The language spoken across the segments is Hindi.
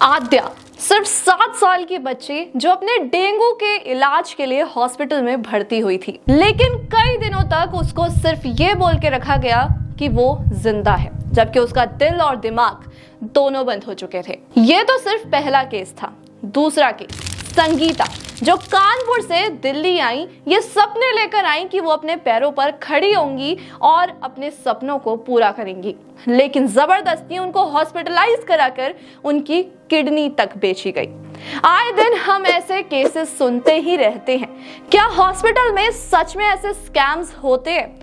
आद्या सिर्फ 7 साल की बच्ची जो अपने डेंगू के इलाज के लिए हॉस्पिटल में भर्ती हुई थी, लेकिन कई दिनों तक उसको सिर्फ ये बोल के रखा गया कि वो जिंदा है, जबकि उसका दिल और दिमाग दोनों बंद हो चुके थे। ये तो सिर्फ पहला केस था। दूसरा केस संगीता जो कानपुर से दिल्ली आई, ये सपने लेकर आई कि वो अपने पैरों पर खड़ी होंगी और अपने सपनों को पूरा करेंगी, लेकिन जबरदस्ती उनको हॉस्पिटलाइज कराकर उनकी किडनी तक बेची गई। आए दिन हम ऐसे केसेस सुनते ही रहते हैं। क्या हॉस्पिटल में सच में ऐसे स्कैम्स होते हैं?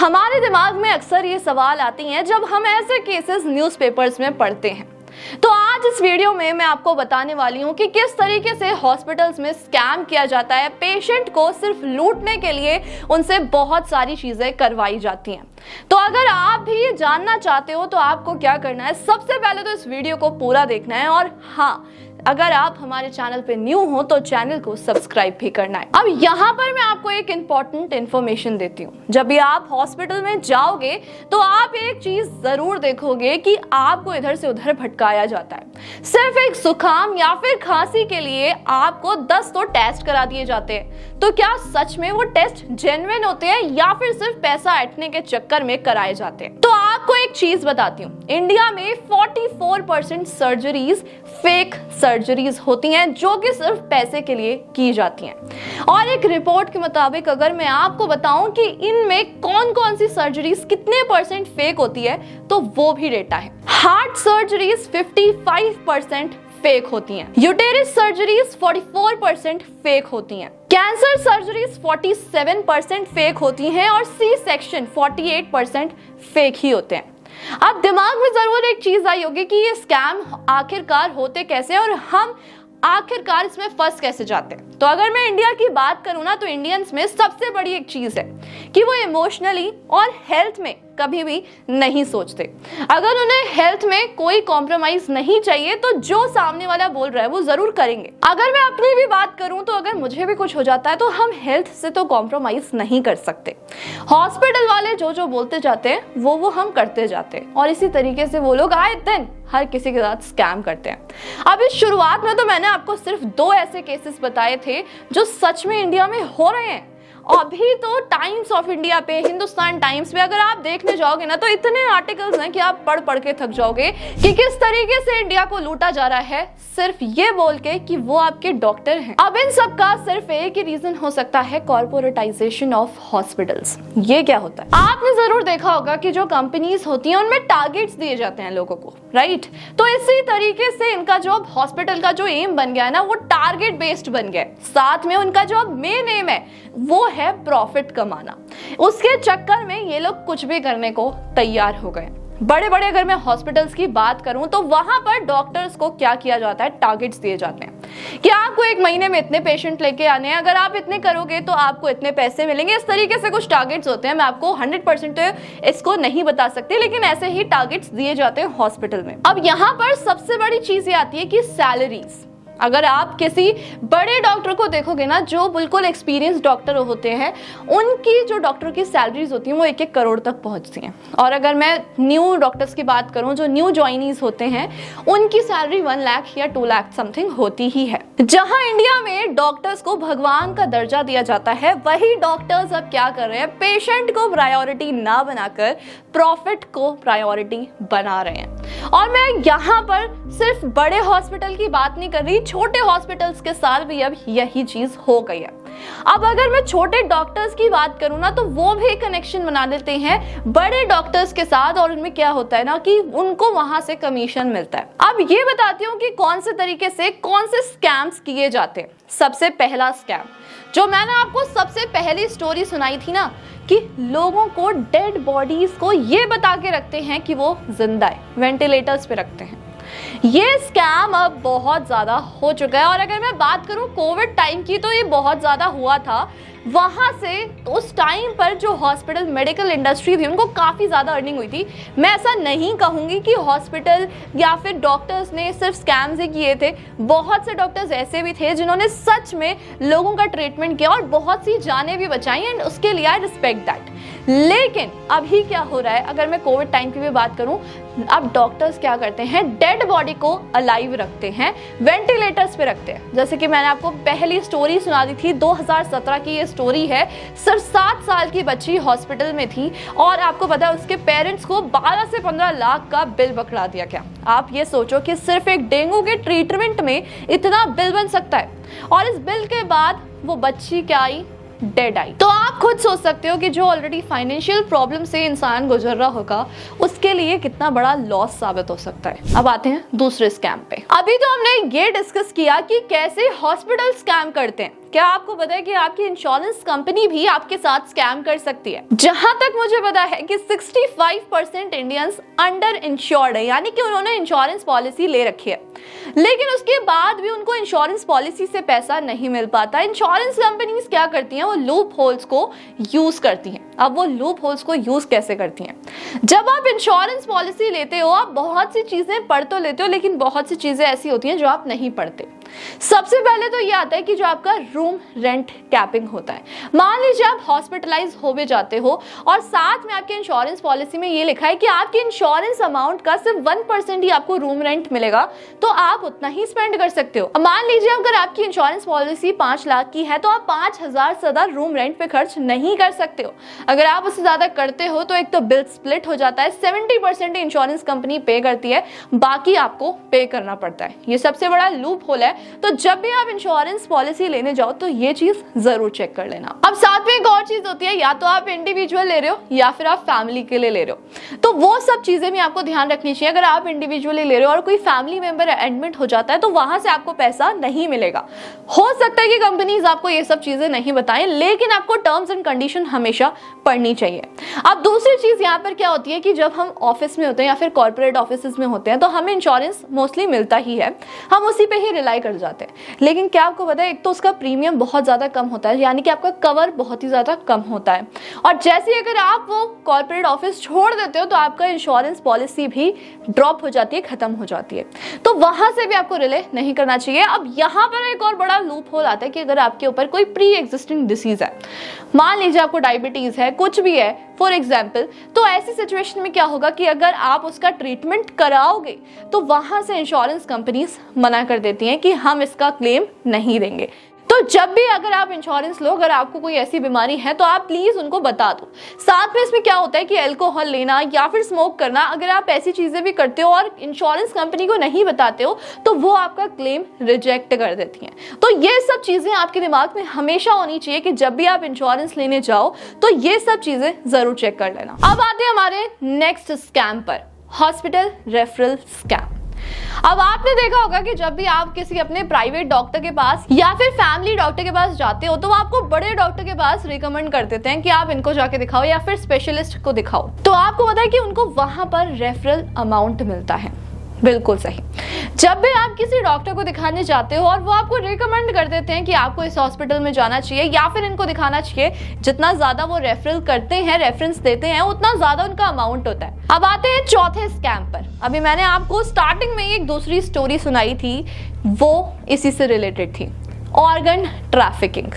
हमारे दिमाग में अक्सर ये सवाल आते हैं जब हम ऐसे केसेस न्यूज़पेपर्स में पढ़ते हैं। तो आज इस वीडियो में मैं आपको बताने वाली हूँ कि किस तरीके से हॉस्पिटल्स में स्कैम किया जाता है। पेशेंट को सिर्फ लूटने के लिए उनसे बहुत सारी चीजें करवाई जाती हैं। तो अगर आप भी ये जानना चाहते हो तो आपको क्या करना है, सबसे पहले तो इस वीडियो को पूरा देखना है, और हाँ, अगर आप हमारे चैनल पे न्यू हो तो चैनल को सब्सक्राइब भी करना है। अब यहाँ पर मैं आपको एक इंपॉर्टेंट इन्फॉर्मेशन देती हूँ। जब भी आप हॉस्पिटल में जाओगे तो आप एक चीज जरूर देखोगे कि आपको इधर से उधर भटकाया जाता है। सिर्फ एक जुकाम या फिर खांसी के लिए आपको 10 तो टेस्ट करा दिए जाते हैं। तो क्या सच में वो टेस्ट जेन्युइन होते हैं या फिर सिर्फ पैसा ऐंठने के चक्कर में कराए जाते हैं? तो आपको एक चीज बताती हूँ, इंडिया में 44% सर्जरीज फेक सर्जरीज होती हैं जो कि सिर्फ पैसे के लिए की जाती हैं। और एक रिपोर्ट के मुताबिक अगर मैं आपको बताऊं कि इनमें कौन कौन सी सर्जरीज कितने % फेक होती है तो वो भी डेटा है। हार्ट सर्जरीज 55% फेक होती हैं, यूटेरस सर्जरीज 44% फेक होती हैं, कैंसर सर्जरीज 47% फेक होती हैं और सी सेक्शन 48% फेक ही होते हैं। अब दिमाग में जरूर एक चीज आई होगी कि ये स्कैम आखिरकार होते कैसे और हम आखिरकार इसमें फंस कैसे जाते हैं। तो अगर मैं इंडिया की बात करूं ना, तो इंडियंस में सबसे बड़ी एक चीज है कि वो इमोशनली और हेल्थ में कभी भी नहीं सोचते। अगर उन्हें हेल्थ में कोई कॉम्प्रोमाइज नहीं चाहिए तो जो सामने वाला बोल रहा है वो जरूर करेंगे। अगर मैं अपनी भी बात करूं तो अगर मुझे भी कुछ हो जाता है तो हम हेल्थ से तो कॉम्प्रोमाइज नहीं कर सकते। हॉस्पिटल वाले जो बोलते जाते हैं वो हम करते जाते हैं, और इसी तरीके से वो लोग आए दिन हर किसी के साथ स्कैम करते हैं। अब इस शुरुआत में तो मैंने आपको सिर्फ 2 ऐसे केसेस बताए थे जो सच में इंडिया में हो रहे हैं। अभी तो टाइम्स ऑफ इंडिया पे, हिंदुस्तान टाइम्स पे अगर आप देखने जाओगे ना तो इतने आर्टिकल्स हैं कि आप पढ़ के थक जाओगे कि किस तरीके से इंडिया को लूटा जा रहा है सिर्फ ये बोल के कि वो आपके डॉक्टर हैं। अब इन सब का सिर्फ एक ही रीजन हो सकता है, कॉर्पोरेटाइजेशन ऑफ हॉस्पिटल्स। ये क्या होता है? आपने जरूर देखा होगा कि जो कंपनीज होती हैं उनमें टारगेट्स दिए जाते हैं लोगों को, राइट? तो इसी तरीके से इनका जो हॉस्पिटल का जो एम बन गया है ना, वो टारगेट बेस्ड बन गया। साथ में उनका जो मेन एम है वो है प्रॉफिट कमाना। उसके चक्कर में ये लोग कुछ भी करने को तैयार हो गए। बड़े बड़े अगर मैं हॉस्पिटल्स की बात करूं तो वहां पर डॉक्टर्स को क्या किया जाता है, टारगेट्स दिए जाते हैं कि आपको 1 महीने में इतने पेशेंट लेके आने हैं, अगर आप इतने करोगे तो आपको इतने पैसे मिलेंगे। इस तरीके से कुछ टारगेट्स होते हैं। मैं आपको 100% इसको नहीं बता सकती, लेकिन ऐसे ही टारगेट्स दिए जाते हैं हॉस्पिटल में। अब यहाँ पर सबसे बड़ी चीज ये आती है कि सैलरीज। अगर आप किसी बड़े डॉक्टर को देखोगे ना, जो बिल्कुल एक्सपीरियंस डॉक्टर होते हैं, उनकी जो डॉक्टर की सैलरीज होती हैं वो 1-1 करोड़ तक पहुंचती हैं। और अगर मैं न्यू डॉक्टर्स की बात करूं, जो न्यू ज्वाइनीज होते हैं, उनकी सैलरी 1 लाख या 2 लाख समथिंग होती ही है। जहां इंडिया में डॉक्टर्स को भगवान का दर्जा दिया जाता है, वही डॉक्टर्स अब क्या कर रहे हैं, पेशेंट को प्रायोरिटी ना बनाकर प्रॉफिट को प्रायोरिटी बना रहे हैं। और मैं यहाँ पर सिर्फ बड़े हॉस्पिटल की बात नहीं कर रही, छोटे हॉस्पिटल्स के साथ भी अब यही चीज हो गई है। अब अगर मैं छोटे डॉक्टर्स की बात करूं ना, तो वो भी कनेक्शन बना लेते हैं बड़े डॉक्टर्स के साथ, और उनमें क्या होता है ना कि उनको वहां से कमीशन मिलता है। अब ये बताती हूँ कि कौन से तरीके से कौन से स्कैम्स किए जाते हैं। सबसे पहला स्कैम जो मैंने आपको सबसे पहली स्टोरी सुनाई थी ना, कि लोगों को डेड बॉडीज को ये बता के रखते हैं कि वो जिंदा है, वेंटिलेटर्स पे रखते हैं। ये स्कैम अब बहुत ज्यादा हो चुका है। और अगर मैं बात करूं कोविड टाइम की, तो ये बहुत ज्यादा हुआ था। वहां से उस टाइम पर जो हॉस्पिटल मेडिकल इंडस्ट्री थी उनको काफी ज्यादा अर्निंग हुई थी। मैं ऐसा नहीं कहूंगी कि हॉस्पिटल या फिर डॉक्टर्स ने सिर्फ स्कैम्स ही किए थे। बहुत से डॉक्टर्स ऐसे भी थे जिन्होंने सच में लोगों का ट्रीटमेंट किया और बहुत सी जानें भी बचाई, एंड उसके लिए आई रिस्पेक्ट दैट। लेकिन अभी क्या हो रहा है, अगर मैं कोविड टाइम की भी बात करूं, अब डॉक्टर्स क्या करते हैं, डेड बॉडी को अलाइव रखते हैं, वेंटिलेटर्स पे रखते हैं। जैसे कि मैंने आपको पहली स्टोरी सुना दी थी, 2017 की ये स्टोरी है। सिर्फ 7 साल की बच्ची हॉस्पिटल में थी और आपको पता है उसके पेरेंट्स को 12 से 15 लाख का बिल पकड़ा दिया गया। आप ये सोचो कि सिर्फ एक डेंगू के ट्रीटमेंट में इतना बिल बन सकता है, और इस बिल के बाद वो बच्ची क्या आई, डेड आई। तो आप खुद सोच सकते हो कि जो ऑलरेडी फाइनेंशियल प्रॉब्लम से इंसान गुजर रहा होगा, उसके लिए कितना बड़ा लॉस साबित हो सकता है। अब आते हैं दूसरे स्कैम पे। अभी तो हमने ये डिस्कस किया कि कैसे हॉस्पिटल स्कैम करते हैं। क्या आपको पता है कि आपकी इंश्योरेंस कंपनी भी आपके साथ स्कैम कर सकती है? जहां तक मुझे पता है कि 65% इंडियंस अंडर इंश्योर्ड है, यानी कि उन्होंने इंश्योरेंस पॉलिसी ले रखी है, लेकिन उसके बाद भी उनको इंश्योरेंस पॉलिसी से पैसा नहीं मिल पाता। इंश्योरेंस कंपनीज क्या करती हैं, वो लूप होल्स को यूज करती हैं। अब वो लूप होल्स को यूज कैसे करती हैं? जब आप इंश्योरेंस पॉलिसी लेते हो, आप बहुत सी चीजें पढ़ तो लेते हो, लेकिन बहुत सी चीजें ऐसी होती हैं जो आप नहीं पढ़ते। सबसे पहले तो ये आता है कि जो आपका रूम रेंट कैपिंग होता है। मान लीजिए आप हॉस्पिटलाइज हो भी जाते हो और साथ में आपके इंश्योरेंस पॉलिसी में ये लिखा है कि आपके इंश्योरेंस अमाउंट का सिर्फ 1% ही आपको रूम रेंट मिलेगा, तो आप उतना ही स्पेंड कर सकते हो। मान लीजिए अगर आपकी इंश्योरेंस पॉलिसी 5 लाख की है, तो आप 5,000 से ज्यादा रूम रेंट पे खर्च नहीं कर सकते हो। अगर आप उससे ज्यादा करते हो तो एक तो बिल स्प्लिट हो जाता है, 70% इंश्योरेंस कंपनी पे करती है, बाकी आपको पे करना पड़ता है। ये सबसे बड़ा लूप होल है। तो जब भी आप इंश्योरेंस पॉलिसी लेने जाओ तो ये चीज जरूर चेक कर लेना। अब साथ में एक और चीज होती है, या तो आप इंडिविजुअल ले रहे हो या फिर आप फैमिली के लिए ले रहे हो, तो वो सब चीजें भी आपको ध्यान रखनी चाहिए। अगर आप इंडिविजुअली ले रहे हो और कोई फैमिली मेंबर एडमिट हो जाता है, तो वहां से आपको पैसा नहीं मिलेगा। हो सकता है कि कंपनीज आपको ये सब चीजें नहीं बताएं, लेकिन आपको टर्म्स एंड कंडीशन हमेशा पढ़नी चाहिए। अब दूसरी चीज यहाँ पर क्या होती है कि जब हम ऑफिस में होते हैं या फिर कॉर्पोरेट ऑफिस में होते हैं, तो हमें इंश्योरेंस मोस्टली मिलता ही है, हम उसी पे ही रिलाई कर जाते हैं। लेकिन क्या आपको पता है, एक तो उसका प्रीमियम बहुत ज्यादा कम होता है, यानी कि आपका कवर बहुत ही ज्यादा कम होता है, और जैसे ही अगर आप वो कॉर्पोरेट ऑफिस छोड़ देते हो तो आपका इंश्योरेंस पॉलिसी भी ड्रॉप हो जाती है, खत्म हो जाती है। तो वहां से भी आपको रिले नहीं करना चाहिए। अब यहाँ पर एक और बड़ा लूप होल आता है कि अगर आपके ऊपर कोई प्री एग्जिस्टिंग डिसीज है, मान लीजिए आपको डायबिटीज है, कुछ भी है फॉर एग्जाम्पल, तो ऐसी सिचुएशन में क्या होगा कि अगर आप उसका ट्रीटमेंट कराओगे तो वहां से इंश्योरेंस कंपनीज मना कर देती हैं कि हम इसका क्लेम नहीं देंगे। तो जब भी अगर आप इंश्योरेंस लो, अगर आपको कोई ऐसी बीमारी है तो आप प्लीज उनको बता दो। साथ में इसमें क्या होता है कि अल्कोहल लेना या फिर स्मोक करना, अगर आप ऐसी चीजें भी करते हो और इंश्योरेंस कंपनी को नहीं बताते हो, तो वो आपका क्लेम रिजेक्ट कर देती हैं। तो ये सब चीजें आपके दिमाग में हमेशा होनी चाहिए कि जब भी आप इंश्योरेंस लेने जाओ तो ये सब चीजें जरूर चेक कर लेना। अब आते हैं हमारे नेक्स्ट स्कैम पर, हॉस्पिटल रेफरल स्कैम। अब आपने देखा होगा कि जब भी आप किसी अपने प्राइवेट डॉक्टर के पास या फिर फैमिली डॉक्टर के पास जाते हो, तो वो आपको बड़े डॉक्टर के पास रिकमेंड कर देते हैं कि आप इनको जाके दिखाओ या फिर स्पेशलिस्ट को दिखाओ। तो आपको पता है कि उनको वहां पर रेफरल अमाउंट मिलता है। बिल्कुल सही। जब भी आप किसी डॉक्टर को दिखाने जाते हो और वो आपको रिकमेंड कर देते हैं कि आपको इस हॉस्पिटल में जाना चाहिए या फिर इनको दिखाना चाहिए, जितना ज्यादा वो रेफरल करते हैं, रेफरेंस देते हैं, उतना ज्यादा उनका अमाउंट होता है। अब आते हैं चौथे स्कैम पर। अभी मैंने आपको स्टार्टिंग में एक दूसरी स्टोरी सुनाई थी, वो इसी से रिलेटेड थी, ऑर्गन ट्रैफिकिंग।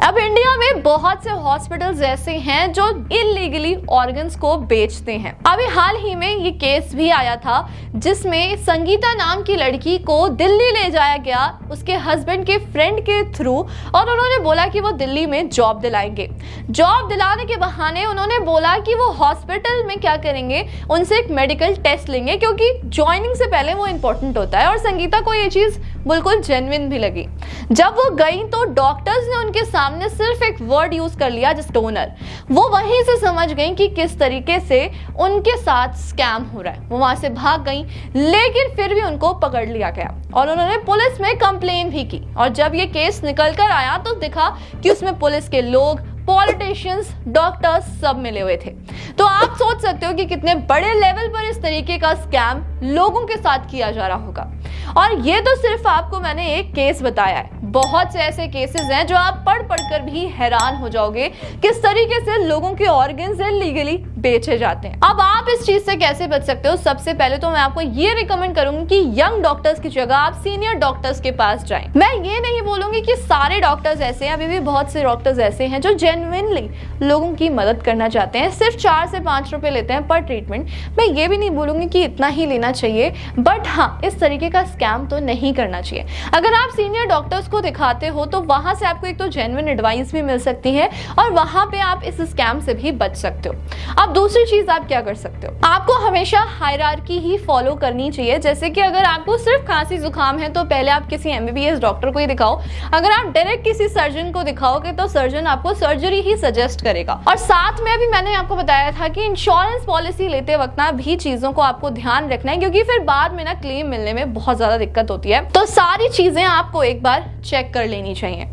अब इंडिया में बहुत से हॉस्पिटल्स ऐसे हैं जो इलीगली ऑर्गन्स को बेचते हैं। अभी हाल ही में ये केस भी आया था जिसमें संगीता नाम की लड़की को दिल्ली ले जाया गया उसके हस्बैंड के फ्रेंड के थ्रू, और उन्होंने बोला कि वो दिल्ली में जॉब दिलाएंगे। जॉब दिलाने के बहाने उन्होंने बोला कि वो हॉस्पिटल में क्या करेंगे, उनसे एक मेडिकल टेस्ट लेंगे, क्योंकि ज्वाइनिंग से पहले वो इंपॉर्टेंट होता है। और संगीता को ये चीज बिल्कुल जेन्युइन भी लगी। जब वो गई तो डॉक्टर्स ने उनके सामने सिर्फ एक वर्ड यूज कर लिया, जिस टोनर, वो वहीं से समझ गई कि किस तरीके से उनके साथ स्कैम हो रहा है। वो वहां से भाग गई, लेकिन फिर भी उनको पकड़ लिया गया और उन्होंने पुलिस में कंप्लेन भी की। और जब ये केस निकल कर आया तो दिखा कि उसमें पुलिस के लोग, पॉलिटिशियंस, डॉक्टर्स सब मिले हुए थे। तो आप सोच सकते हो कि कितने बड़े लेवल पर इस तरीके का स्कैम लोगों के साथ किया जा रहा होगा। और ये तो सिर्फ आपको मैंने एक केस बताया है, बहुत से ऐसे केसेस हैं जो आप पढ़ कर भी हैरान हो जाओगे किस तरीके से लोगों के ऑर्गन्स इलीगली बेचे जाते हैं। अब आप इस चीज से कैसे बच सकते हो? सबसे पहले तो मैं आपको ये रिकमेंड करूंगी कि यंग डॉक्टर्स की जगह आप सीनियर डॉक्टर्स के पास जाएं। मैं ये नहीं बोलूंगी कि सारे डॉक्टर्स ऐसे हैं, अभी भी बहुत से डॉक्टर्स ऐसे हैं जो जेन्युइनली लोगों की मदद करना चाहते हैं, सिर्फ 4 से 5 रुपए लेते हैं पर ट्रीटमेंट। मैं ये भी नहीं बोलूंगी कि इतना ही लेना चाहिए, बट हाँ, इस तरीके का स्कैम तो नहीं करना चाहिए। अगर आप सीनियर डॉक्टर्स को दिखाते हो तो वहां से आपको एक तो जेन्युइन एडवाइस भी मिल सकती है और वहां पे आप इस स्कैम से भी बच सकते हो। अब दूसरी चीज आप क्या कर सकते हो, आपको हमेशा हायरार्की ही फॉलो करनी चाहिए। जैसे कि अगर आपको सिर्फ खांसी जुकाम है तो पहले आप किसी MBBS डॉक्टर को ही दिखाओ। अगर आप डायरेक्ट किसी सर्जन को दिखाओगे तो सर्जन आपको सर्जरी ही सजेस्ट करेगा। और साथ में भी मैंने आपको बताया था कि इंश्योरेंस पॉलिसी लेते वक्त ना भी चीजों को आपको ध्यान रखना है, क्योंकि फिर बाद में ना क्लेम मिलने में बहुत ज्यादा दिक्कत होती है। तो सारी चीजें आपको एक बार चेक कर लेनी चाहिए।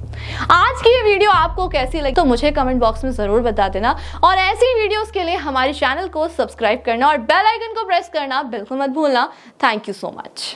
आज की ये वीडियो आपको कैसी लगी तो मुझे कमेंट बॉक्स में जरूर बता देना, और ऐसी वीडियोस के लिए हमारे चैनल को सब्सक्राइब करना और बेल आइकन को प्रेस करना बिल्कुल मत भूलना। Thank you so much.